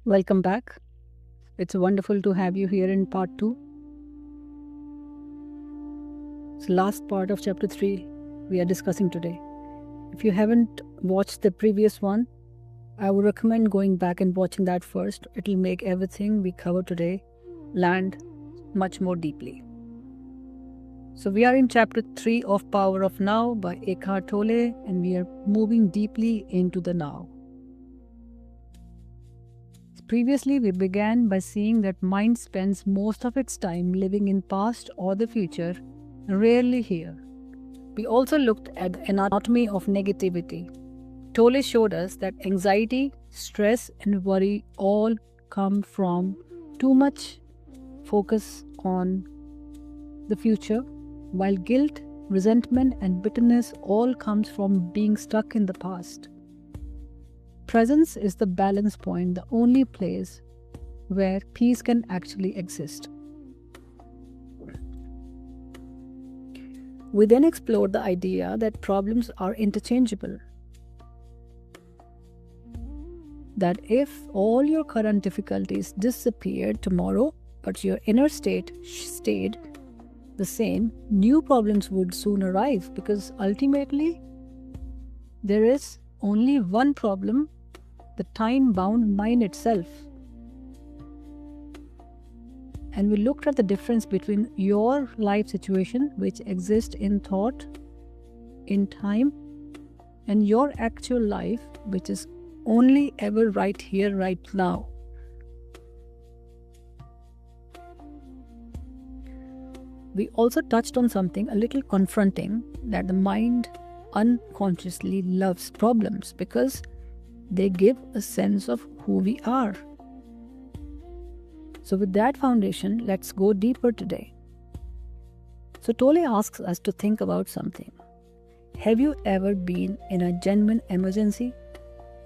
Welcome back. It's wonderful to have you here in part 2. It's the last part of chapter 3 we are discussing today. If you haven't watched the previous one, I would recommend going back and watching that first. It'll make everything we cover today land much more deeply. So we are in chapter 3 of Power of Now by Eckhart Tolle, and we are moving deeply into the now. Previously, we began by seeing that mind spends most of its time living in past or the future, rarely here. We also looked at the anatomy of negativity. Tolle showed us that anxiety, stress, and worry all come from too much focus on the future, while guilt, resentment, and bitterness all comes from being stuck in the past. Presence is the balance point, the only place where peace can actually exist. We then explored the idea that problems are interchangeable. That if all your current difficulties disappeared tomorrow, but your inner state stayed the same, new problems would soon arise, because ultimately there is only one problem, the time-bound mind itself. And we looked at the difference between your life situation, which exists in thought, in time, and your actual life, which is only ever right here, right now. We also touched on something a little confronting, that the mind unconsciously loves problems because they give a sense of who we are. So with that foundation, let's go deeper today. So Tolle asks us to think about something. Have you ever been in a genuine emergency?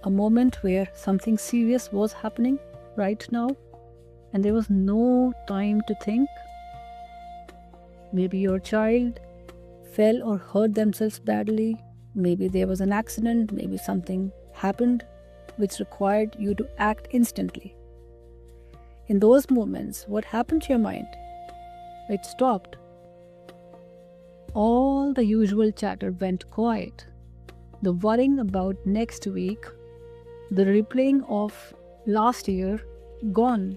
A moment where something serious was happening right now and there was no time to think? Maybe your child fell or hurt themselves badly. Maybe there was an accident. Maybe something happened which required you to act instantly. In those moments, what happened to your mind? It stopped. All the usual chatter went quiet. The worrying about next week, the replaying of last year, gone.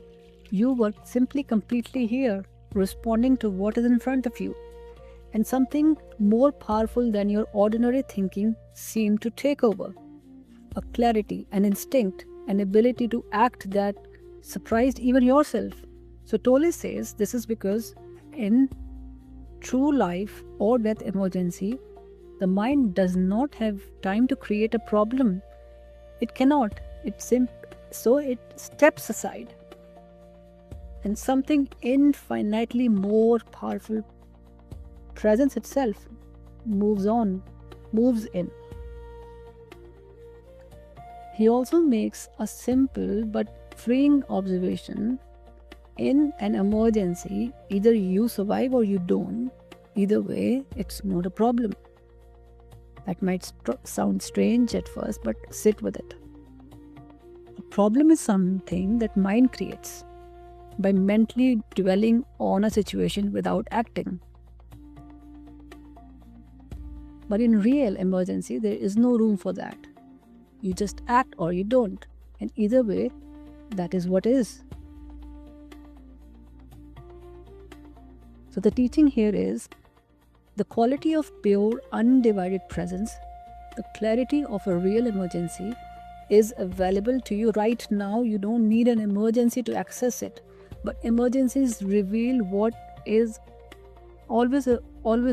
You were simply completely here, responding to what is in front of you. And something more powerful than your ordinary thinking seemed to take over. A clarity, an instinct, an ability to act that surprised even yourself. So Tolle says this is because in true life or death emergency, the mind does not have time to create a problem. It cannot. So it steps aside. And something infinitely more powerful, presence itself, moves in. He also makes a simple but freeing observation. In an emergency, either you survive or you don't. Either way, it's not a problem. That might sound strange at first, but sit with it. A problem is something that mind creates by mentally dwelling on a situation without acting. But in real emergency, there is no room for that. You just act or you don't. And either way, that is what is. So the teaching here is the quality of pure, undivided presence, the clarity of a real emergency is available to you right now. You don't need an emergency to access it. But emergencies reveal what is always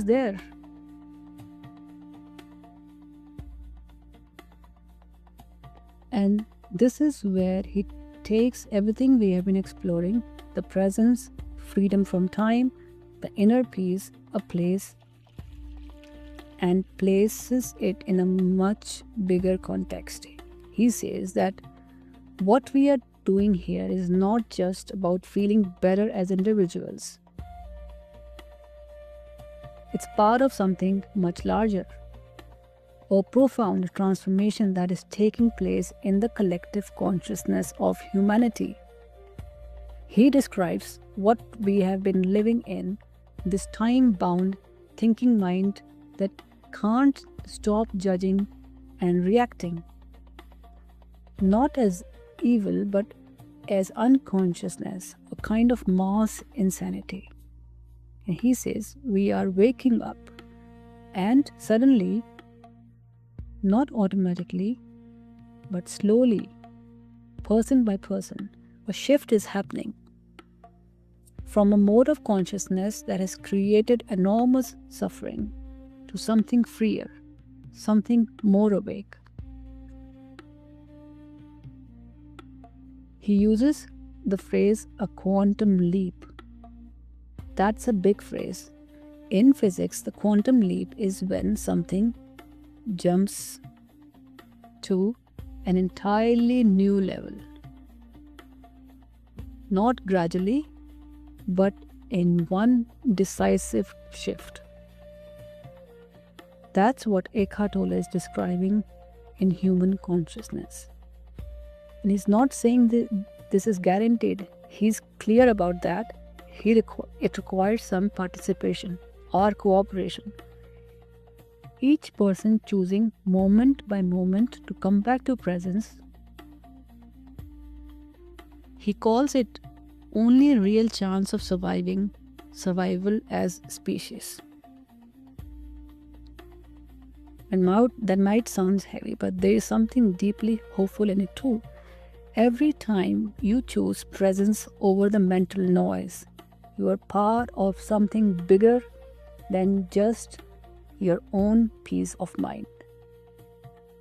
there. And this is where he takes everything we have been exploring, the presence, freedom from time, the inner peace, a place, and places it in a much bigger context. He says that what we are doing here is not just about feeling better as individuals. It's part of something much larger. or profound transformation that is taking place in the collective consciousness of humanity. He describes what we have been living in, this time-bound thinking mind that can't stop judging and reacting, not as evil but as unconsciousness, a kind of mass insanity. And he says we are waking up, and suddenly, not automatically, but slowly, person by person, a shift is happening from a mode of consciousness that has created enormous suffering to something freer, something more awake. He uses the phrase a quantum leap. That's a big phrase. In physics, the quantum leap is when something jumps to an entirely new level. Not gradually, but in one decisive shift. That's what Eckhart Tolle is describing in human consciousness. And he's not saying that this is guaranteed. He's clear about that. It requires some participation or cooperation. Each person choosing moment by moment to come back to presence. He calls it only a real chance of survival as species. And that might sound heavy, but there is something deeply hopeful in it too. Every time you choose presence over the mental noise, you are part of something bigger than just your own peace of mind.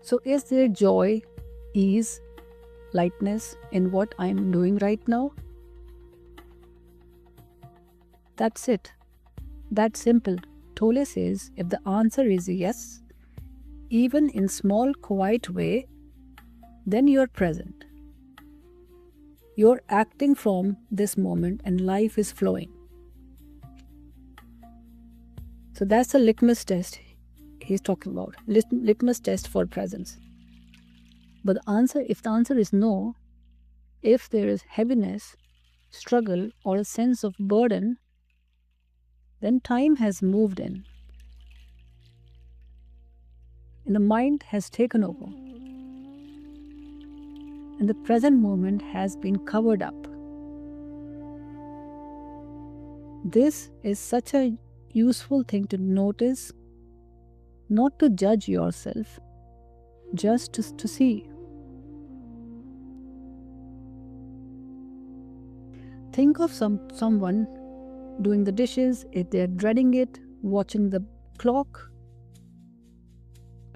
So is there joy, ease, lightness in what I am doing right now? That's it. That's simple. Tolle says if the answer is yes, even in small, quiet way, then you are present. You're acting from this moment and life is flowing. So that's the litmus test he's talking about. Litmus test for presence. But if the answer is no, if there is heaviness, struggle, or a sense of burden, then time has moved in. And the mind has taken over. And the present moment has been covered up. This is such a useful thing to notice, not to judge yourself, just to see. Think of someone doing the dishes, if they're dreading it, watching the clock,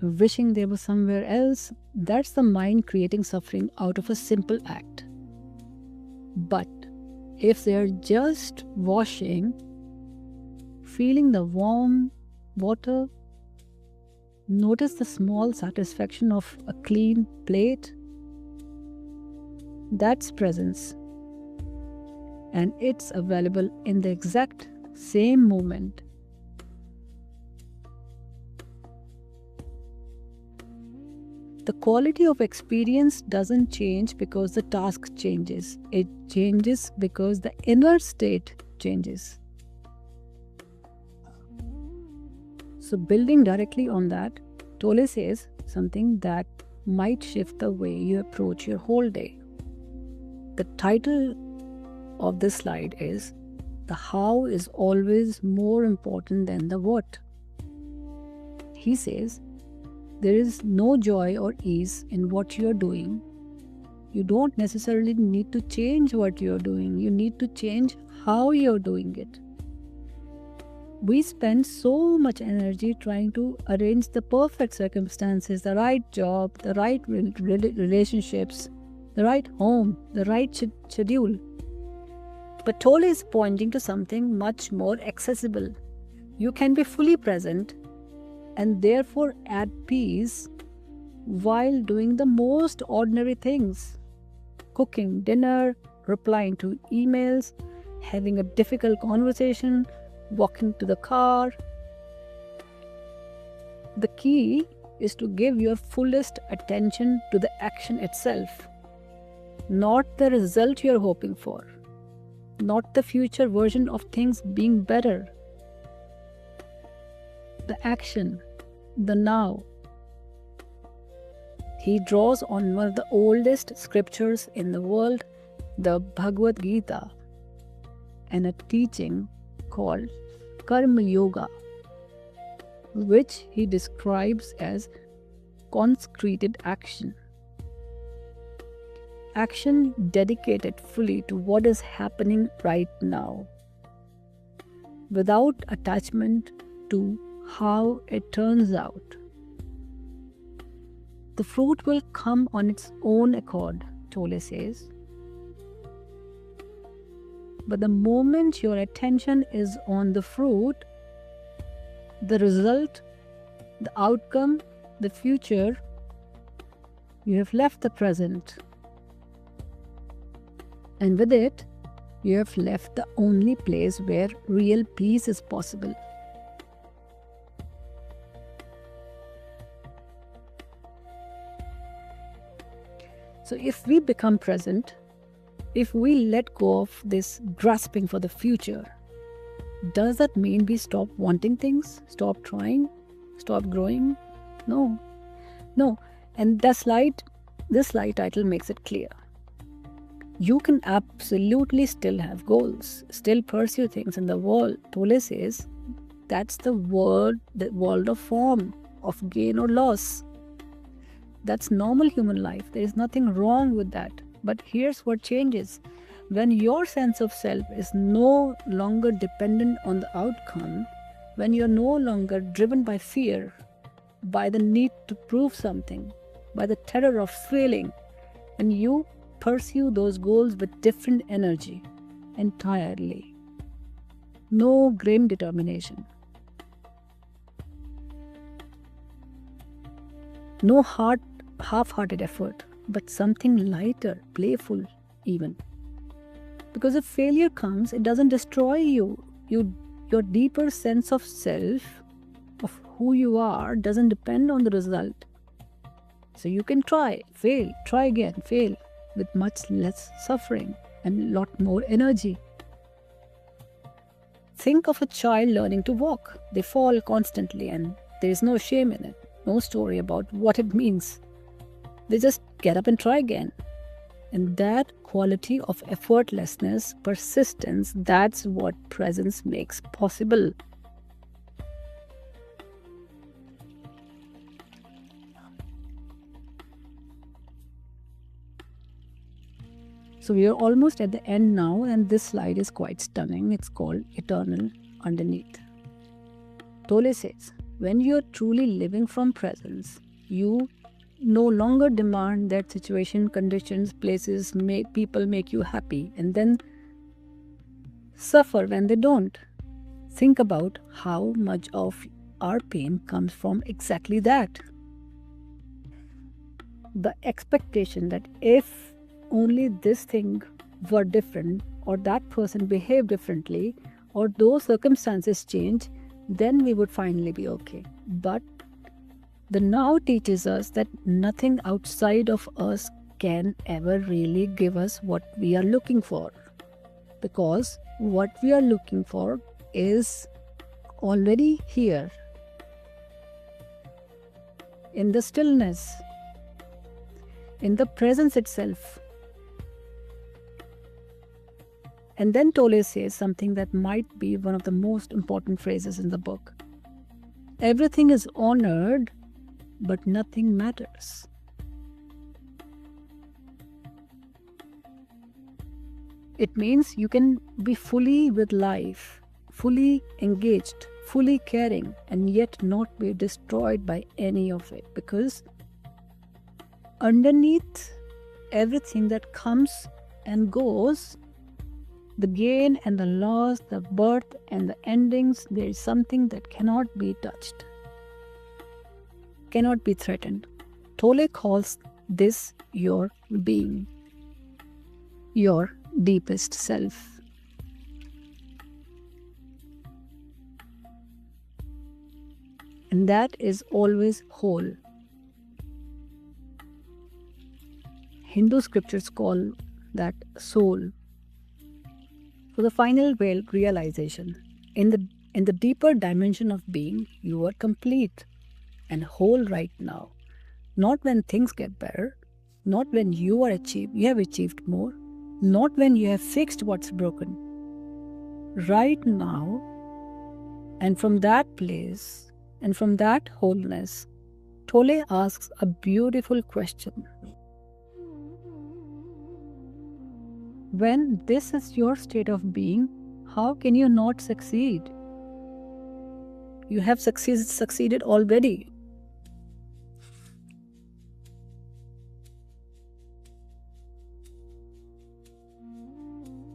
wishing they were somewhere else. That's the mind creating suffering out of a simple act. But if they're just washing, feeling the warm water, notice the small satisfaction of a clean plate, that's presence. And it's available in the exact same moment. The quality of experience doesn't change because the task changes. It changes because the inner state changes. So building directly on that, Tolle says something that might shift the way you approach your whole day. The title of this slide is "The How is always more important than the what." He says, there is no joy or ease in what you are doing. You don't necessarily need to change what you are doing. You need to change how you are doing it. We spend so much energy trying to arrange the perfect circumstances, the right job, the right relationships, the right home, the right schedule. But Tolle is pointing to something much more accessible. You can be fully present and therefore at peace while doing the most ordinary things. Cooking dinner, replying to emails, having a difficult conversation, walking to the car. The key is to give your fullest attention to the action itself, not the result you're hoping for, not the future version of things being better. The action, the now. He draws on one of the oldest scriptures in the world, the Bhagavad Gita, and a teaching called Karma Yoga, which he describes as consecrated action. Action dedicated fully to what is happening right now, without attachment to how it turns out. The fruit will come on its own accord, Tolle says. But the moment your attention is on the fruit, the result, the outcome, the future, you have left the present. And with it, you have left the only place where real peace is possible. So if we become present, if we let go of this grasping for the future, does that mean we stop wanting things, stop trying, stop growing? No. And this slide title makes it clear. You can absolutely still have goals, still pursue things in the world. Tolle says that's the world of form, of gain or loss. That's normal human life. There is nothing wrong with that. But here's what changes. When your sense of self is no longer dependent on the outcome, when you're no longer driven by fear, by the need to prove something, by the terror of failing, and you pursue those goals with different energy entirely. No grim determination. No half-hearted effort, but something lighter, playful even. Because if failure comes, it doesn't destroy you. Your deeper sense of self, of who you are, doesn't depend on the result. So you can try again, fail, with much less suffering and a lot more energy. Think of a child learning to walk. They fall constantly and there is no shame in it, no story about what it means. They just get up and try again. And that quality of effortlessness, persistence, that's what presence makes possible. So we are almost at the end now, and this slide is quite stunning. It's called Eternal Underneath. Tolle says, when you are truly living from presence, you no longer demand that situation, conditions, places, people make you happy and then suffer when they don't. Think about how much of our pain comes from exactly that. The expectation that if only this thing were different, or that person behaved differently, or those circumstances change, then we would finally be okay. But the now teaches us that nothing outside of us can ever really give us what we are looking for. Because what we are looking for is already here. In the stillness. In the presence itself. And then Tolle says something that might be one of the most important phrases in the book. Everything is honored, but nothing matters. It means you can be fully with life, fully engaged, fully caring, and yet not be destroyed by any of it. Because underneath everything that comes and goes, the gain and the loss, the birth and the endings, there is something that cannot be touched, cannot be threatened. Tolle calls this your being, your deepest self. And that is always whole, Hindu scriptures call that soul. So the final realization, in the deeper dimension of being, you are complete and whole right now. Not when things get better, not when you have achieved more, not when you have fixed what's broken. Right now, and from that place, and from that wholeness, Tolle asks a beautiful question. When this is your state of being, how can you not succeed? You have succeeded already.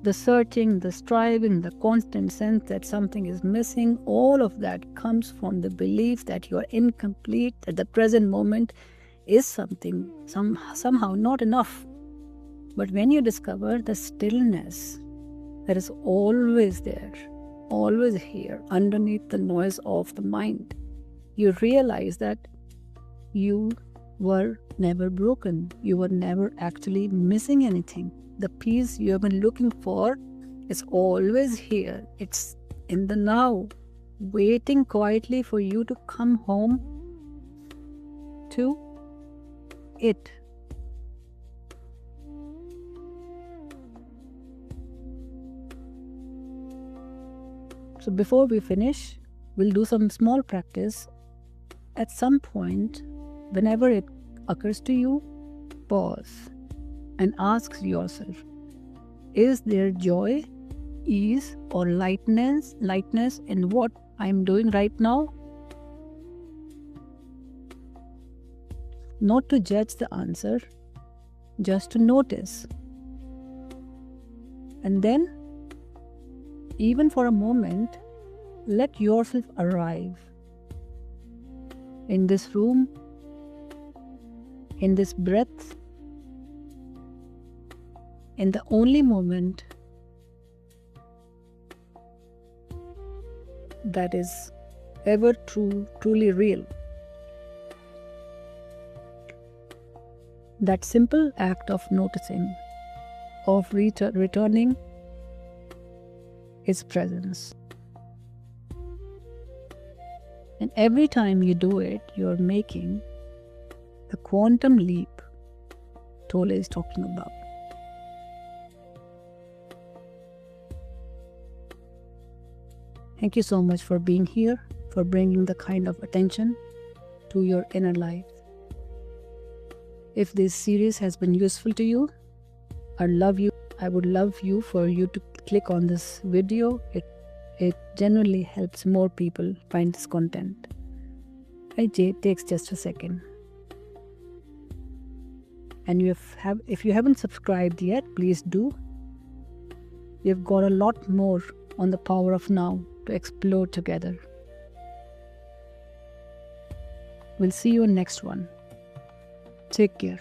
The searching, the striving, the constant sense that something is missing, all of that comes from the belief that you are incomplete, that the present moment is somehow not enough. But when you discover the stillness that is always there, always here, underneath the noise of the mind, you realize that you were never broken. You were never actually missing anything. The peace you have been looking for is always here. It's in the now, waiting quietly for you to come home to it. So before we finish, we'll do some small practice. At some point, whenever it occurs to you, pause and ask yourself, is there joy, ease, or lightness in what I'm doing right now? Not to judge the answer, just to notice. And then, even for a moment, let yourself arrive in this room, in this breath, in the only moment that is ever truly real. That simple act of noticing, of returning its presence. And every time you do it, you're making the quantum leap Tolle is talking about. Thank you so much for being here, for bringing the kind of attention to your inner life. If this series has been useful to you, I would love you for you to click on this video. It genuinely helps more people find this content. It takes just a second. And if you haven't subscribed yet, please do. We've got a lot more on the power of now to explore together. We'll see you in next one. Take care.